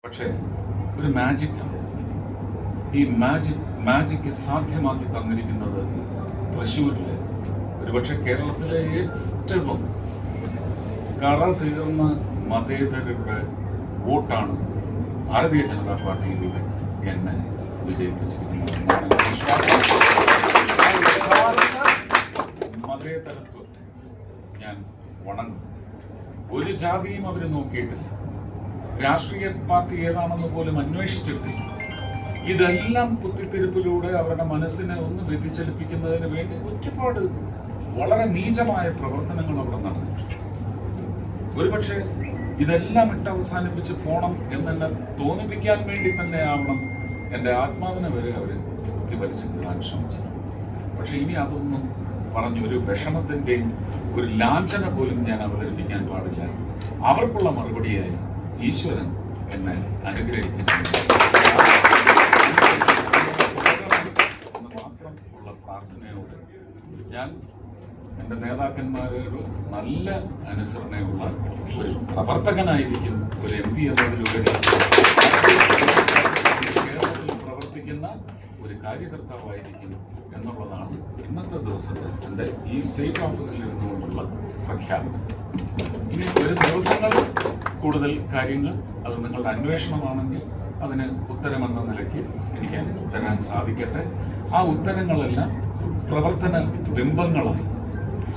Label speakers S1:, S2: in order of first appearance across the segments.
S1: പക്ഷേ ഒരു മാജിക്കാണ്. ഈ മാജിക്ക് സാധ്യമാക്കി തന്നിരിക്കുന്നത് തൃശ്ശൂരിലെ, ഒരുപക്ഷെ കേരളത്തിലെ ഏറ്റവും കറ തീർന്ന മതേതരരുടെ വോട്ടാണ് ഭാരതീയ ജനതാ പാർട്ടിയിലൂടെ എന്നെ വിജയിപ്പിച്ചിരിക്കുന്നത്. മതേതരത്വത്തെ ഞാൻ വണങ്ങും. ഒരു ജാതിയും അവർ നോക്കിയിട്ടില്ല, രാഷ്ട്രീയ പാർട്ടി ഏതാണെന്ന് പോലും അന്വേഷിച്ചിട്ടില്ല. ഇതെല്ലാം കുത്തിത്തിരിപ്പിലൂടെ അവരുടെ മനസ്സിനെ ഒന്ന് വ്യതിചലിപ്പിക്കുന്നതിന് വേണ്ടി ഒരുപാട് വളരെ നീചമായ പ്രവർത്തനങ്ങൾ അവിടെ നടന്നിട്ടുണ്ട്. ഒരുപക്ഷെ ഇതെല്ലാം അവസാനിപ്പിച്ച് പോകണം എന്നെ തോന്നിപ്പിക്കാൻ വേണ്ടി തന്നെ ആവണം എൻ്റെ ആത്മാവിനെ വരെ അവർ കുത്തിവലിച്ച് കീറാൻ ശ്രമിച്ചത്. പക്ഷെ ഇനി അതൊന്നും പറഞ്ഞ് ഒരു വിഷമത്തിൻ്റെയും ഒരു ലാഞ്ചന പോലും ഞാൻ അവതരിപ്പിക്കാൻ പാടില്ല. അവർക്കുള്ള മറുപടിയായി ഈശ്വരൻ എന്നെ അനുഗ്രഹിച്ചിട്ടുണ്ട്. മാത്രം ഉള്ള പ്രാർത്ഥനയോടെ ഞാൻ എൻ്റെ നേതാക്കന്മാരോട് നല്ല അനുസരണയുള്ള ഒരു പ്രവർത്തകനായിരിക്കും, ഒരു MP എന്നതിലുപരി കേരളത്തിൽ പ്രവർത്തിക്കുന്ന ഒരു കാര്യകർത്താവായിരിക്കും എന്നുള്ളതാണ് ഇന്നത്തെ ദിവസത്തെ എൻ്റെ ഈ സ്റ്റേറ്റ് ഓഫീസിൽ ഇരുന്നുകൊണ്ടുള്ള പ്രഖ്യാപനം. ഇനി ഒരു ദിവസങ്ങൾ കൂടുതൽ കാര്യങ്ങൾ അത് നിങ്ങളുടെ അന്വേഷണമാണെങ്കിൽ അതിന് ഉത്തരമെന്ന നിലയ്ക്ക് എനിക്ക് തരാൻ സാധിക്കട്ടെ. ആ ഉത്തരങ്ങളെല്ലാം പ്രവർത്തന ബിംബങ്ങളായി,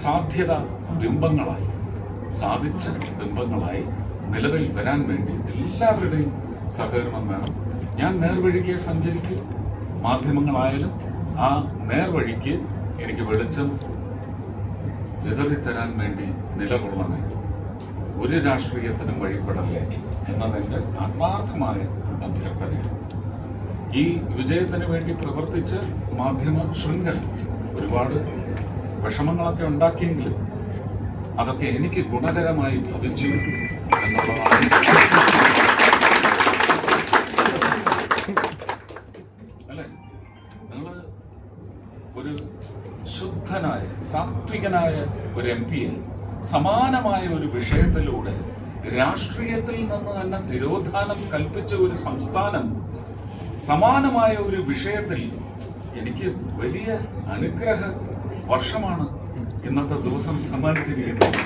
S1: സാധ്യത ബിംബങ്ങളായി, സാധിച്ച ബിംബങ്ങളായി നിലവിൽ വരാൻ വേണ്ടി എല്ലാവരുടെയും സഹകരണം വേണം. ഞാൻ നേർവഴിക്ക് സഞ്ചരിക്കും. മാധ്യമങ്ങളായാലും ആ നേർവഴിക്ക് എനിക്ക് വെളിച്ചം വിതറിത്തരാൻ വേണ്ടി നിലകൊള്ളണമേ. ഒരു രാഷ്ട്രീയത്തിനും വഴിപ്പെടല്ലേ എന്നതെൻ്റെ ആത്മാർത്ഥമായ അഭ്യർത്ഥനയാണ്. ഈ വിജയത്തിന് വേണ്ടി പ്രവർത്തിച്ച് മാധ്യമ ശൃംഖല ഒരുപാട് വിഷമങ്ങളൊക്കെ ഉണ്ടാക്കിയെങ്കിലും അതൊക്കെ എനിക്ക് ഗുണകരമായി ഭവിച്ചു എന്നുള്ളതാണ്. അല്ലേ, നിങ്ങൾ ഒരു ശുദ്ധനായ സാത്വികനായ ഒരു MP-യെ സമാനമായ ഒരു വിഷയത്തിലൂടെ രാഷ്ട്രീയത്തിൽ നിന്ന് തന്നെ തിരോധാനം കൽപ്പിച്ച ഒരു സംസ്ഥാനം സമാനമായ ഒരു വിഷയത്തിൽ എനിക്ക് വലിയ അനുഗ്രഹ വർഷമാണ് ഇന്നത്തെ ദിവസം സമ്മാനിച്ചിരിക്കുന്നത്.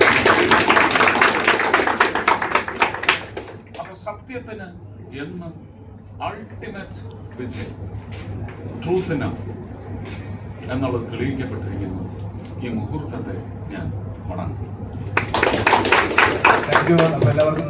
S1: അപ്പൊ സത്യത്തിന് എന്നും അൾട്ടിമേറ്റ് വിജയം, ട്രൂത്തിന് എന്നുള്ളത് തെളിയിക്കപ്പെട്ടിരിക്കുന്നു. ഈ മുഹൂർത്തത്തെ ഞാൻ വണങ്ങും.